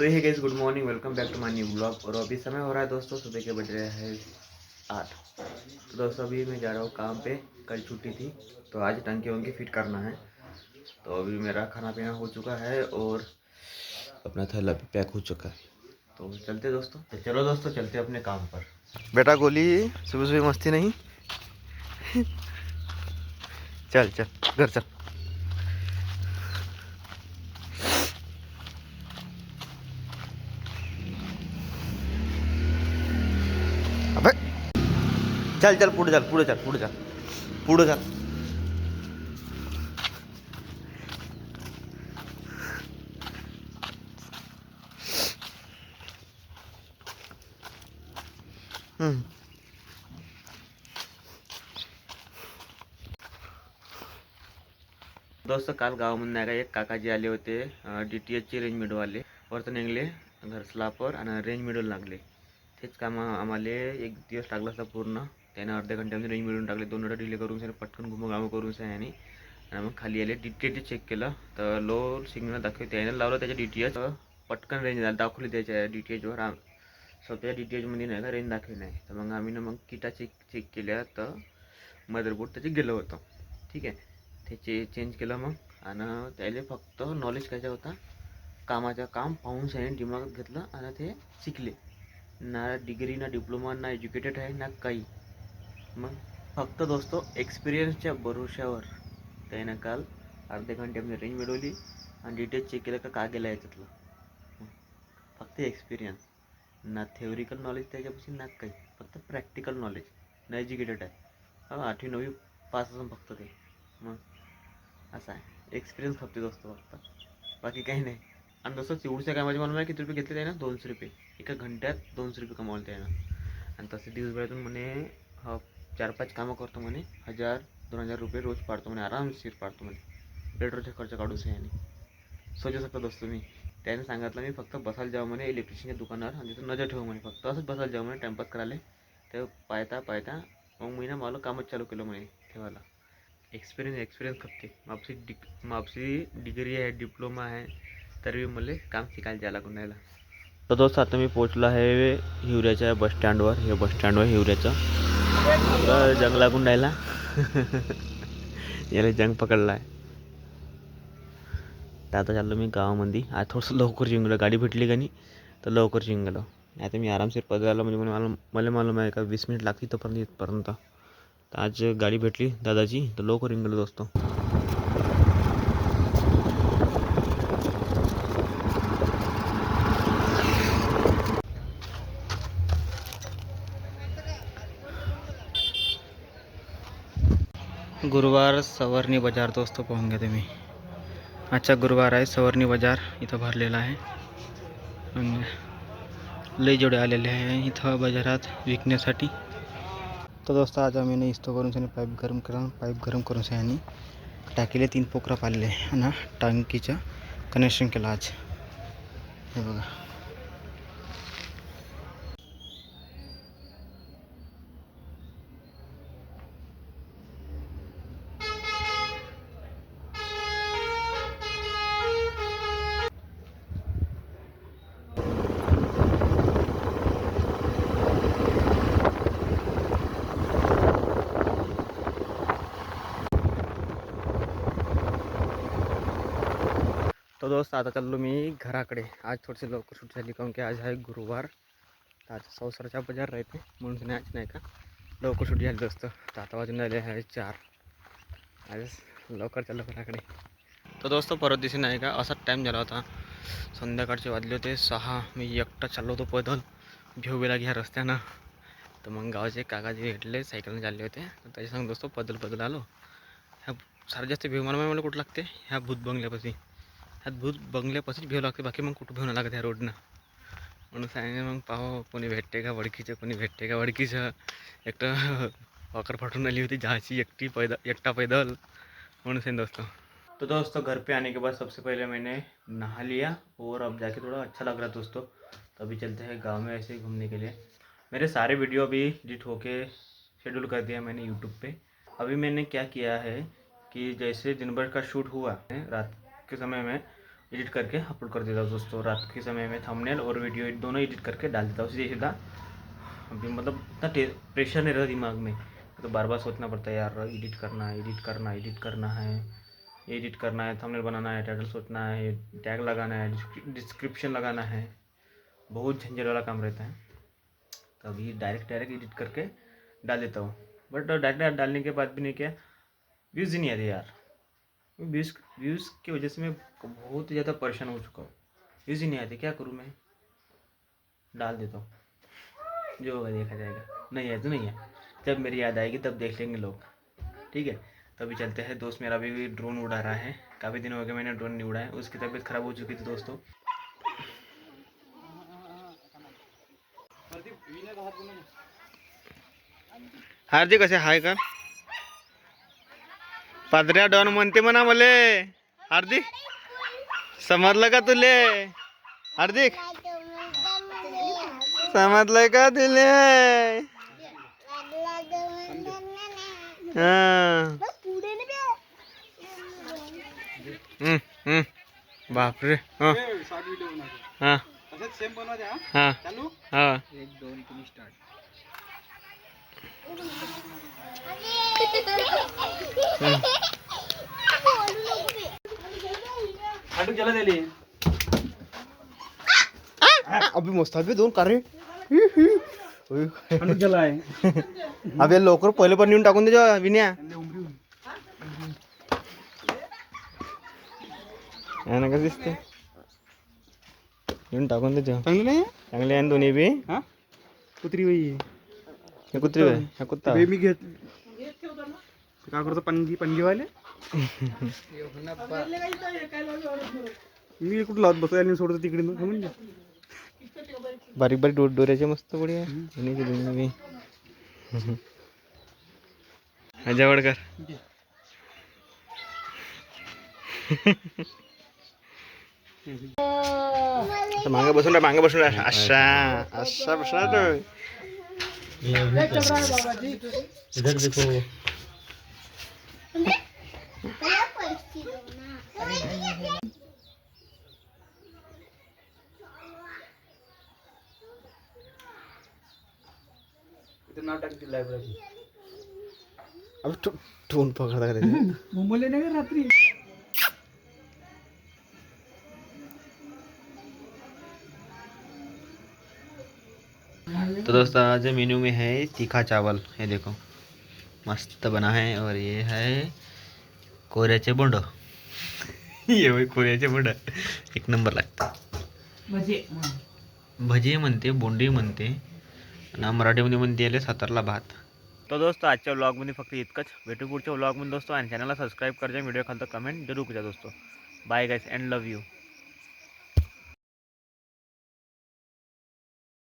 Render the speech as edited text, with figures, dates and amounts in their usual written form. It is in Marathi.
So hey guys, good morning, welcome back to my new blog. और अभी समय हो रहा है दोस्तों, सुबह के बज रहे हैं 8। तो दोस्तों अभी मैं जा रहा हूँ काम पे। कल छुट्टी थी तो आज टंकी वंकी फिट करना है। तो अभी मेरा खाना पीना हो चुका है और अपना थैला भी पैक हो चुका है। तो चलते दोस्तों, तो चलो दोस्तों चलते अपने काम पर। बेटा गोली सुबह सुबह मस्ती नहीं। चल चल घर चल। अबे चल चल पुढे चल पुढे चल पुढे चल पुढे चल। दोस्तों काल गावामधून नाही का एक काकाजी आले होते, DTHचे रेंज मिडवाले वरतं निघले घर स्लापर आणि रेंज मिडवून लागले. तेच काम आम्हाला एक दिवस लागला असता पूर्ण. त्याने अर्ध्या घंट्यामध्ये रेंज मिळवून टाकले. 2 वेळा डिले करून सर पटकन घुमगाव करून सर आणि मग खाली आले. DTH चेक केलं तर लो सिग्नल दाखवते. त्याने लावलं त्याच्या DTH पटकन रेंज दाखवली त्याच्या DTHवर. स्वतःच्या DTHमध्ये नाही का रेंज दाखवली नाही. तर मग आम्ही मग किटा चेक केल्या तर मदरबोर्ड त्याचे गेलं होतं. ठीक आहे, त्याचे चेंज केलं मग. आणि त्याला फक्त नॉलेज काय होता, कामाचं काम पाहून सगळ्यांनी दिमागात घेतलं आणि ते शिकले. ना डिग्री ना डिप्लोमा ना एज्युकेटेड आहे ना काही. मग फक्त दोस्तों एक्सपिरियन्सच्या भरोश्यावर त्यानं काल अर्ध्या घंट्यामध्ये रेंज मिळवली आणि डिटेल्स चेक केलं का गेलं याच्यातलं. फक्त एक्सपिरियन्स, ना थेओरिकल नॉलेज त्याच्यापासून ना काही, फक्त प्रॅक्टिकल नॉलेज. ना एज्युकेटेड आहे. 8वी 9वी पास असून फक्त ते. मग असं आहे, एक्सपिरियन्स खपते दोस्तों फक्त, बाकी काही नाही. आणि दोस्तों चिवडच्या कामाचे मला किती रुपये घेतले त्यानं? 200 रुपये. एका घंट्यात 200 रुपये कमावले त्यानं. आणि तसे दिवसभरातून म्हणे 4-5 कामं करतो म्हणे, 1000-2000 रुपये रोज पाडतो म्हणे, आरामशीर पाडतो म्हणे. पेट्रोलचा खर्च काढूस आहे. आणि सोचू शकता दोस्तों मी त्याने सांगितलं मी फक्त बसायला जाऊ म्हणे इलेक्ट्रिशियनच्या दुकानावर आणि तिथं नजर ठेवू म्हणे, फक्त असंच बसायला जाऊ म्हणे टाइमपास करायला. तर पाहता मग मी ना मला कामच चालू केलं म्हणे ठेवायला. एक्सपिरियन्स खपते. मापसी डिग्री आहे, डिप्लोमा आहे, तरी मला काम शिकायला जायला लागून राहिलं. तर दोस्त आता मी पोचलो आहे हिवऱ्याच्या बसस्टँडवर. हे बसस्टँडवर हिवऱ्याचं जंग लागून राहिला. याला जंग पकडला आहे. तर आता चाललो मी गावामध्ये. आज थोडंसं लवकर जिंकलो, गाडी भेटली का नाही तर लवकर जिंकलो. आता मी आरामशीर पदाला म्हणजे मला मालूम आहे का 20 मिनिट लागते इथपर्यंत. तर आज गाडी भेटली दादाची तर लवकर जिंकलो दोस्तों. गुरुवार सवर्णी बाजार दोस्तों पाहून घ्या तुम्ही. आजचा गुरुवार आहे, सवर्णी बाजार इथं भरलेला आहे. लई जोडे आलेले आहे इथं बाजारात विकण्यासाठी. तर दोस्तों आज आम्ही इस्तो करून पाईप गरम करून सह्यानी टाकीले 3 पोकरा पाडले आणि टाकीचं कनेक्शन केलं आज. हे बघा. तो दोस्त आता चाललो मी घराकडे. आज थोडीशी लवकर सुट्टी झाली कारण की आज आहे गुरुवार. आज संसाराचा बाजार राहते म्हणून आज नाही का लवकर सुट्टी झाली दोस्त. तर आता वाजून राहिले आहे 4. आज लवकर चाललो घराकडे. तर दोस्त परत दिवशी नाही का असाच टाईम झाला होता. संध्याकाळचे वाजले होते 6. मी एकटा चाललो होतो पैदल भेववेला घ्या रस्त्यानं. तर मग गावाचे काकाजी भेटले, सायकलने चालले होते. तर त्याच्या सांग दोस्तों पैदल आलो. ह्या सारं जास्त भेव मला कुठं लागते, ह्या भूत बंगल्यापाशी. ह्यात भूत बंगल्यापासून भेव लागते, बाकी मग कुठं भेव लागत ह्या रोडनं. म्हणून सांगितलं मग पाहो कोणी भेटते का वडकीचं. एकटं वाकर फाटून आली होती जहाची एकटा पैदल म्हणून से दोस्तों. तो दोस्तों घर पे आने के बाद सबसे पहले मैंने नहा लिया और अब जाके थोड़ा अच्छा लग रहा है दोस्तों. तो अभी चलते हैं गांव में ऐसे घूमने के लिए. मेरे सारे वीडियो अभी एडिट होके शेड्यूल कर दिया मैंने यूट्यूब पे. अभी मैंने क्या किया है कि जैसे दिन भर का शूट हुआ रात के समय में एडिट करके अपलोड कर देता हूँ दोस्तों। रात के समय में थंबनेल और वीडियो दोनों एडिट करके डाल देता हूँ सीधा। अभी मतलब इतना प्रेशर नहीं रहता दिमाग में, तो बार बार सोचना पड़ता है यार एडिट करना है, एडिट करना है, एडिट करना है, एडिट करना है, थंबनेल बनाना है, टाइटल सोचना है, टैग लगाना है, डिस्क्रिप्शन लगाना है, बहुत झंझट वाला काम रहता है। तो अभी डायरेक्ट एडिट करके डाल देता हूँ। बट डायरेक्ट डालने के बाद भी नहीं क्या, व्यूज़ ही नहीं आते यार। व्यूज़ की वजह से मैं बहुत ज़्यादा परेशान हो चुका हूँ। व्यूज़ ही नहीं आते, क्या करूँ मैं। डाल देता हूँ, जो होगा देखा जाएगा। नहीं है तो नहीं है, जब मेरी याद आएगी तब देख लेंगे लोग, ठीक है। तभी चलते हैं। दोस्त मेरा भी ड्रोन उड़ा रहा है, काफ़ी दिन हो गए मैंने ड्रोन नहीं उड़ाया। उसकी तबीयत ख़राब हो चुकी थी दोस्तों। हार्दिक कसे हाय कर पादऱ्या डॉन म्हणते म्हणा मले। हार्दिक समजलं का तुले? हार्दिक समजलंय का तुले? हाँ बापरे। हाँ हाँ हाँ हाँ अभी मस्त अभी दोन कार्य अबे लवकर पहिले पण नेऊन टाकून दे विन्या। कसं दिसते नेऊन टाकून दे चांगले नाही, चांगले आहे दोन्ही बी। कुत्री बाई कुत्री बाई कुत्ता मी घेत काय करतो पणजीवाले मी कुठं लावत बसतो आणि सोडतो तिकडे म्हणजे बारीक बारीक डोऱ्याचे मस्त पुढे जवळकर मागे बसून अशा अशा बसणार इधर देखो। नाव टाकतील लायब्ररी अब टोन पकडा मुंबईला नाही का रात्री। तो दोस्तों आज मेन्यू में है तीखा चावल, ये देखो मस्त बना है। और ये है कोऱ्याचे बोंड ये वही कोऱ्याचे बोंड एक नंबर लागतं। भजे म्हणते, बोंडी म्हणते आणि मराठीमध्ये म्हणते याले सातारला भात। तो दोस्तों आजच्या व्लॉगमध्ये फक्त इतकंच। भेटू पुढच्या व्लॉगमध्ये दोस्तों आणि चॅनलला सबस्क्राईब करायचा, व्हिडिओ खालतं कमेंट जरूर करा दोस्तों। Bye guys and love you.